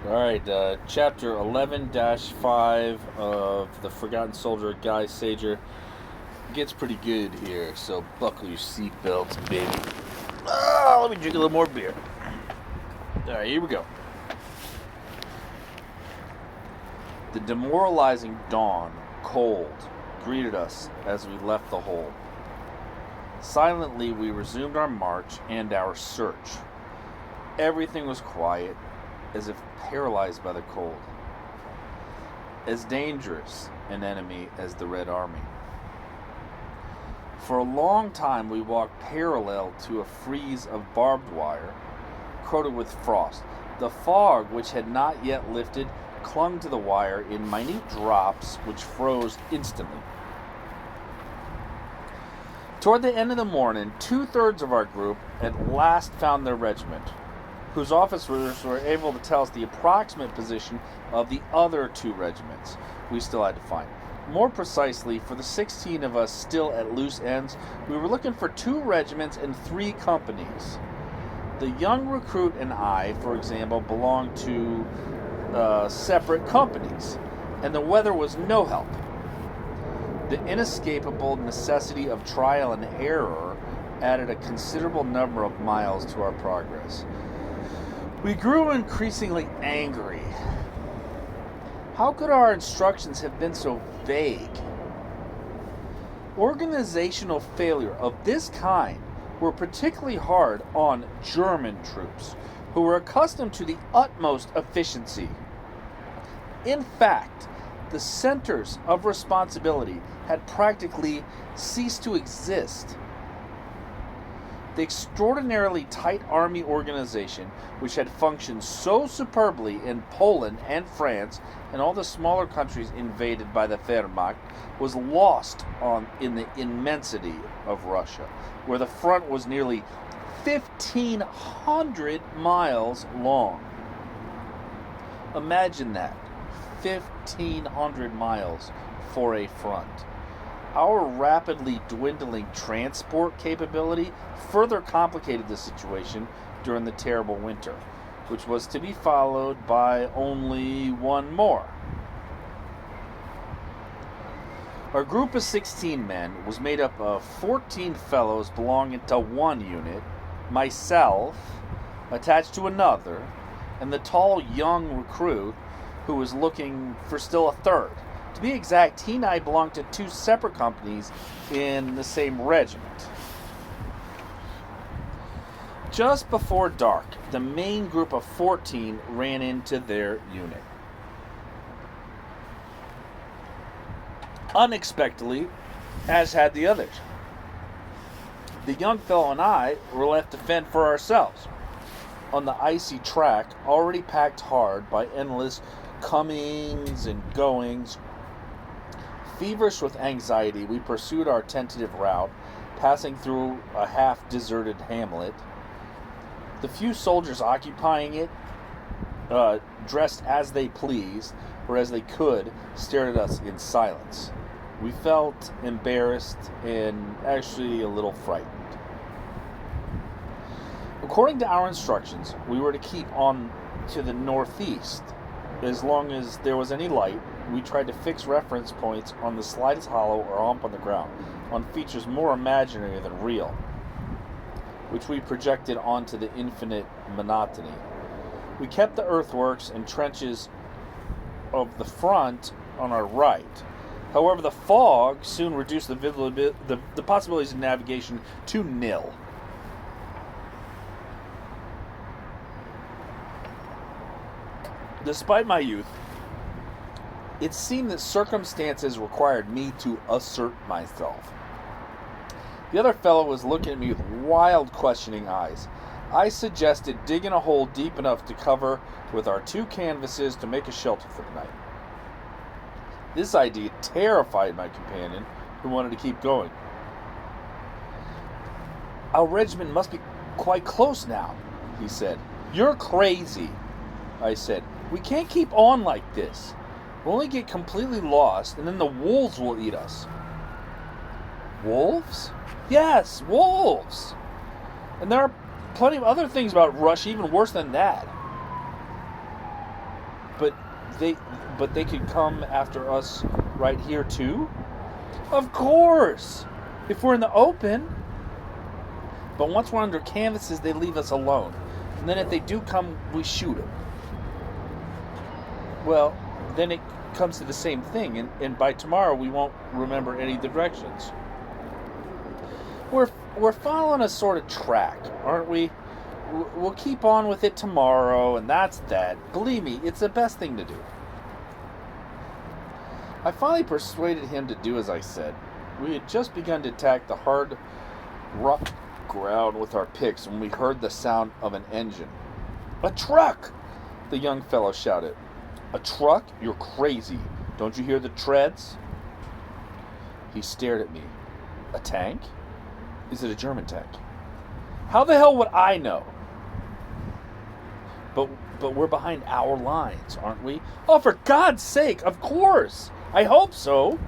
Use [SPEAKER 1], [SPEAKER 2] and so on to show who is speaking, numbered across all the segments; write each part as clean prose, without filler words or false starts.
[SPEAKER 1] Alright, chapter 11-5 of The Forgotten Soldier, Guy Sajer. Gets pretty good here, so buckle your seatbelts, baby. Let me drink a little more beer. Alright, here we go. The demoralizing dawn, cold, greeted us as we left the hole. Silently, we resumed our march and our search. Everything was quiet, as if paralyzed by the cold. As dangerous an enemy as the Red Army. For a long time we walked parallel to a frieze of barbed wire, coated with frost. The fog, which had not yet lifted, clung to the wire in minute drops which froze instantly. Toward the end of the morning, 2/3 of our group at last found their regiment, whose officers were able to tell us the approximate position of the other two regiments we still had to find. More precisely, for the 16 of us still at loose ends, we were looking for 2 regiments and 3 companies. The young recruit and I, for example, belonged to separate companies, and the weather was no help. The inescapable necessity of trial and error added a considerable number of miles to our progress. We grew increasingly angry. How could our instructions have been so vague? Organizational failure of this kind were particularly hard on German troops, who were accustomed to the utmost efficiency. In fact, the centers of responsibility had practically ceased to exist. The extraordinarily tight army organization, which had functioned so superbly in Poland and France and all the smaller countries invaded by the Wehrmacht, was lost in the immensity of Russia, where the front was nearly 1,500 miles long. Imagine that, 1,500 miles for a front. Our rapidly dwindling transport capability further complicated the situation during the terrible winter, which was to be followed by only one more. Our group of 16 men was made up of 14 fellows belonging to one unit, myself, attached to another, and the tall young recruit who was looking for still a third. To be exact, he and I belonged to 2 separate companies in the same regiment. Just before dark, the main group of 14 ran into their unit. Unexpectedly, as had the others. The young fellow and I were left to fend for ourselves on the icy track, already packed hard by endless comings and goings. Feverish with anxiety, we pursued our tentative route, passing through a half-deserted hamlet. The few soldiers occupying it, dressed as they pleased, or as they could, stared at us in silence. We felt embarrassed and actually a little frightened. According to our instructions, we were to keep on to the northeast. As long as there was any light, we tried to fix reference points on the slightest hollow or hump on the ground, on features more imaginary than real, which we projected onto the infinite monotony. We kept the earthworks and trenches of the front on our right. However, the fog soon reduced the possibilities of navigation to nil. Despite my youth, it seemed that circumstances required me to assert myself. The other fellow was looking at me with wild, questioning eyes. I suggested digging a hole deep enough to cover with our 2 canvases to make a shelter for the night. This idea terrified my companion, who wanted to keep going. Our regiment must be quite close now, he said. You're crazy, I said. We can't keep on like this. We'll only get completely lost, and then the wolves will eat us. Wolves? Yes, wolves! And there are plenty of other things about Russia even worse than that. But they but they could come after us right here too? Of course! If we're in the open. But once we're under canvases, they leave us alone. And then if they do come, we shoot them. Well, then it comes to the same thing, and by tomorrow we won't remember any of the directions. We're following a sort of track, aren't we? We'll keep on with it tomorrow, and that's that. Believe me, it's the best thing to do. I finally persuaded him to do as I said. We had just begun to attack the hard, rough ground with our picks when we heard the sound of an engine. "A truck!" the young fellow shouted. "A truck? You're crazy. Don't you hear the treads?" He stared at me. "A tank? Is it a German tank?" "How the hell would I know?" But we're behind our lines, aren't we?" "Oh, for God's sake, of course! I hope so."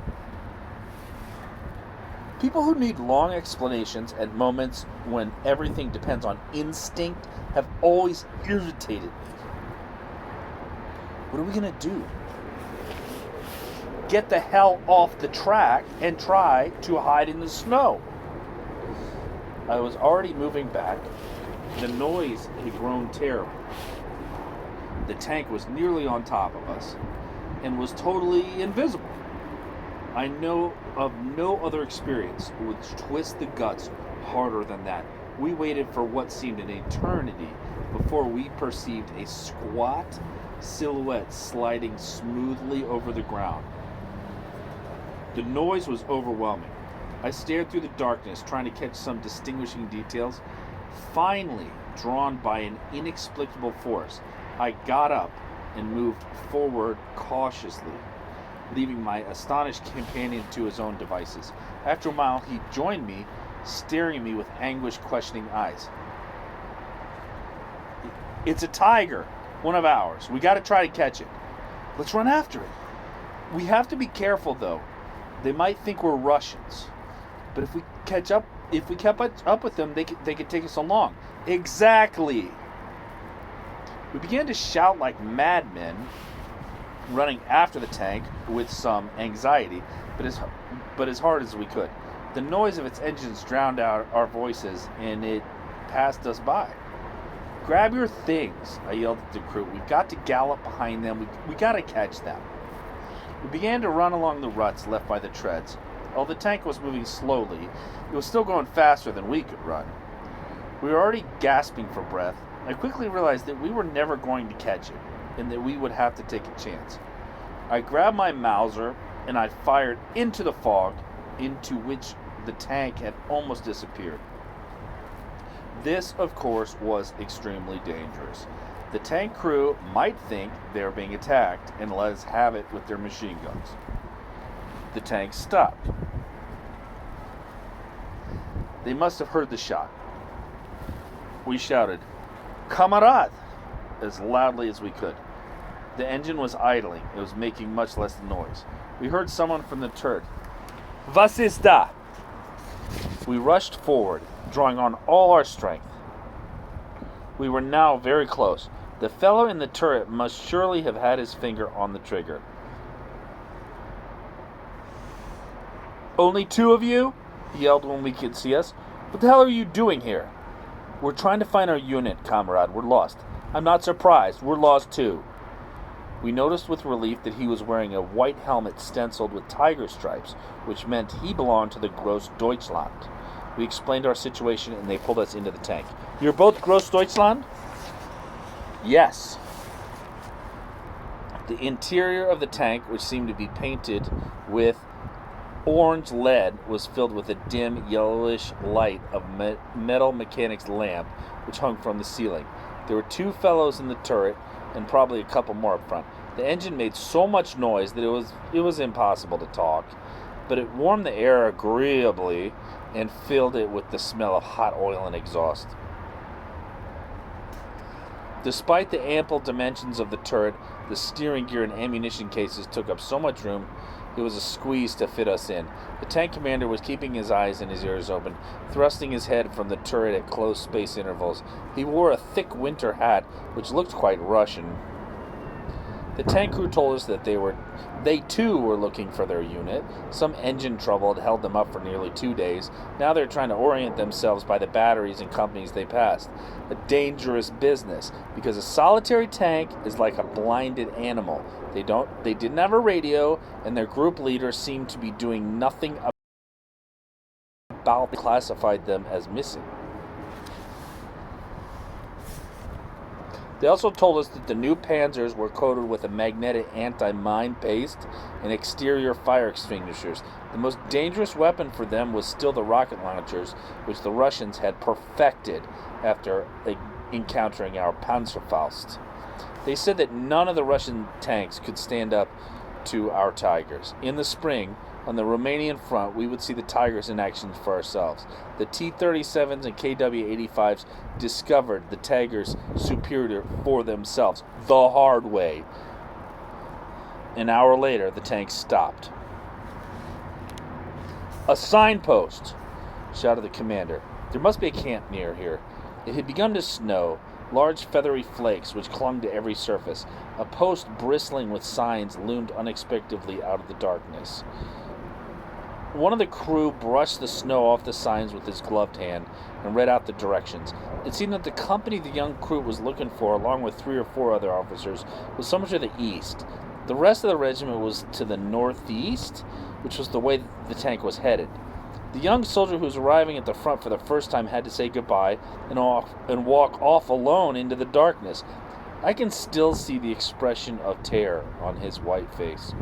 [SPEAKER 1] People who need long explanations at moments when everything depends on instinct have always irritated me. What are we going to do? Get the hell off the track and try to hide in the snow. I was already moving back. The noise had grown terrible. The tank was nearly on top of us and was totally invisible. I know of no other experience which twists the guts harder than that. We waited for what seemed an eternity before we perceived a squat silhouette sliding smoothly over the ground. The noise was overwhelming. I stared through the darkness, trying to catch some distinguishing details. Finally, drawn by an inexplicable force, I got up and moved forward cautiously, leaving my astonished companion to his own devices. After a mile, he joined me, staring at me with anguished, questioning eyes. "It's a tiger, one of ours. We got to try to catch it." "Let's run after it." "We have to be careful, though. They might think we're Russians. But if we kept up with them, they could take us along." "Exactly." We began to shout like madmen, running after the tank with some anxiety, but as hard as we could. The noise of its engines drowned out our voices, and it passed us by. "Grab your things," I yelled at the crew. "We've got to gallop behind them. We got to catch them." We began to run along the ruts left by the treads. Although the tank was moving slowly, it was still going faster than we could run. We were already gasping for breath. I quickly realized that we were never going to catch it, and that we would have to take a chance. I grabbed my Mauser, and I fired into the fog, into which the tank had almost disappeared. This, of course, was extremely dangerous. The tank crew might think they were being attacked and let us have it with their machine guns. The tank stopped. They must have heard the shot. We shouted, "Kamerad!" as loudly as we could. The engine was idling. It was making much less noise. We heard someone from the turret. "Was ist da?" We rushed forward, drawing on all our strength. We were now very close. The fellow in the turret must surely have had his finger on the trigger. "Only two of you?" he yelled when we could see us. "What the hell are you doing here?" "We're trying to find our unit, comrade. We're lost." "I'm not surprised. We're lost too." We noticed with relief that he was wearing a white helmet stenciled with tiger stripes, which meant he belonged to the Gross Deutschland. We explained our situation, and they pulled us into the tank. "You're both Gross Deutschland?" "Yes." The interior of the tank, which seemed to be painted with orange lead, was filled with a dim yellowish light of metal mechanic's lamp which hung from the ceiling. There were two fellows in the turret and probably a couple more up front. The engine made so much noise that it was impossible to talk, but it warmed the air agreeably and filled it with the smell of hot oil and exhaust. Despite the ample dimensions of the turret, the steering gear and ammunition cases took up so much room it was a squeeze to fit us in. The tank commander was keeping his eyes and his ears open, thrusting his head from the turret at close space intervals. He wore a thick winter hat, which looked quite Russian. The tank crew told us that they too were looking for their unit. Some engine trouble had held them up for nearly 2 days. Now they're trying to orient themselves by the batteries and companies they passed. A dangerous business, because a solitary tank is like a blinded animal. They didn't have a radio, and their group leader seemed to be doing nothing about it. Classified them as missing. They also told us that the new Panzers were coated with a magnetic anti-mine paste and exterior fire extinguishers. The most dangerous weapon for them was still the rocket launchers, which the Russians had perfected after encountering our Panzerfaust. They said that none of the Russian tanks could stand up to our Tigers. In the spring, on the Romanian front, we would see the Tigers in action for ourselves. The T-37s and KW-85s discovered the Tigers' superior for themselves, the hard way. An hour later, the tanks stopped. "A signpost!" shouted the commander. There must be a camp near here. It had begun to snow, large feathery flakes which clung to every surface. A post bristling with signs loomed unexpectedly out of the darkness. One of the crew brushed the snow off the signs with his gloved hand and read out the directions. It seemed that the company the young crew was looking for, along with 3 or 4 other officers, was somewhere to the east. The rest of the regiment was to the northeast, which was the way the tank was headed. The young soldier who was arriving at the front for the first time had to say goodbye and walk off alone into the darkness. I can still see the expression of terror on his white face.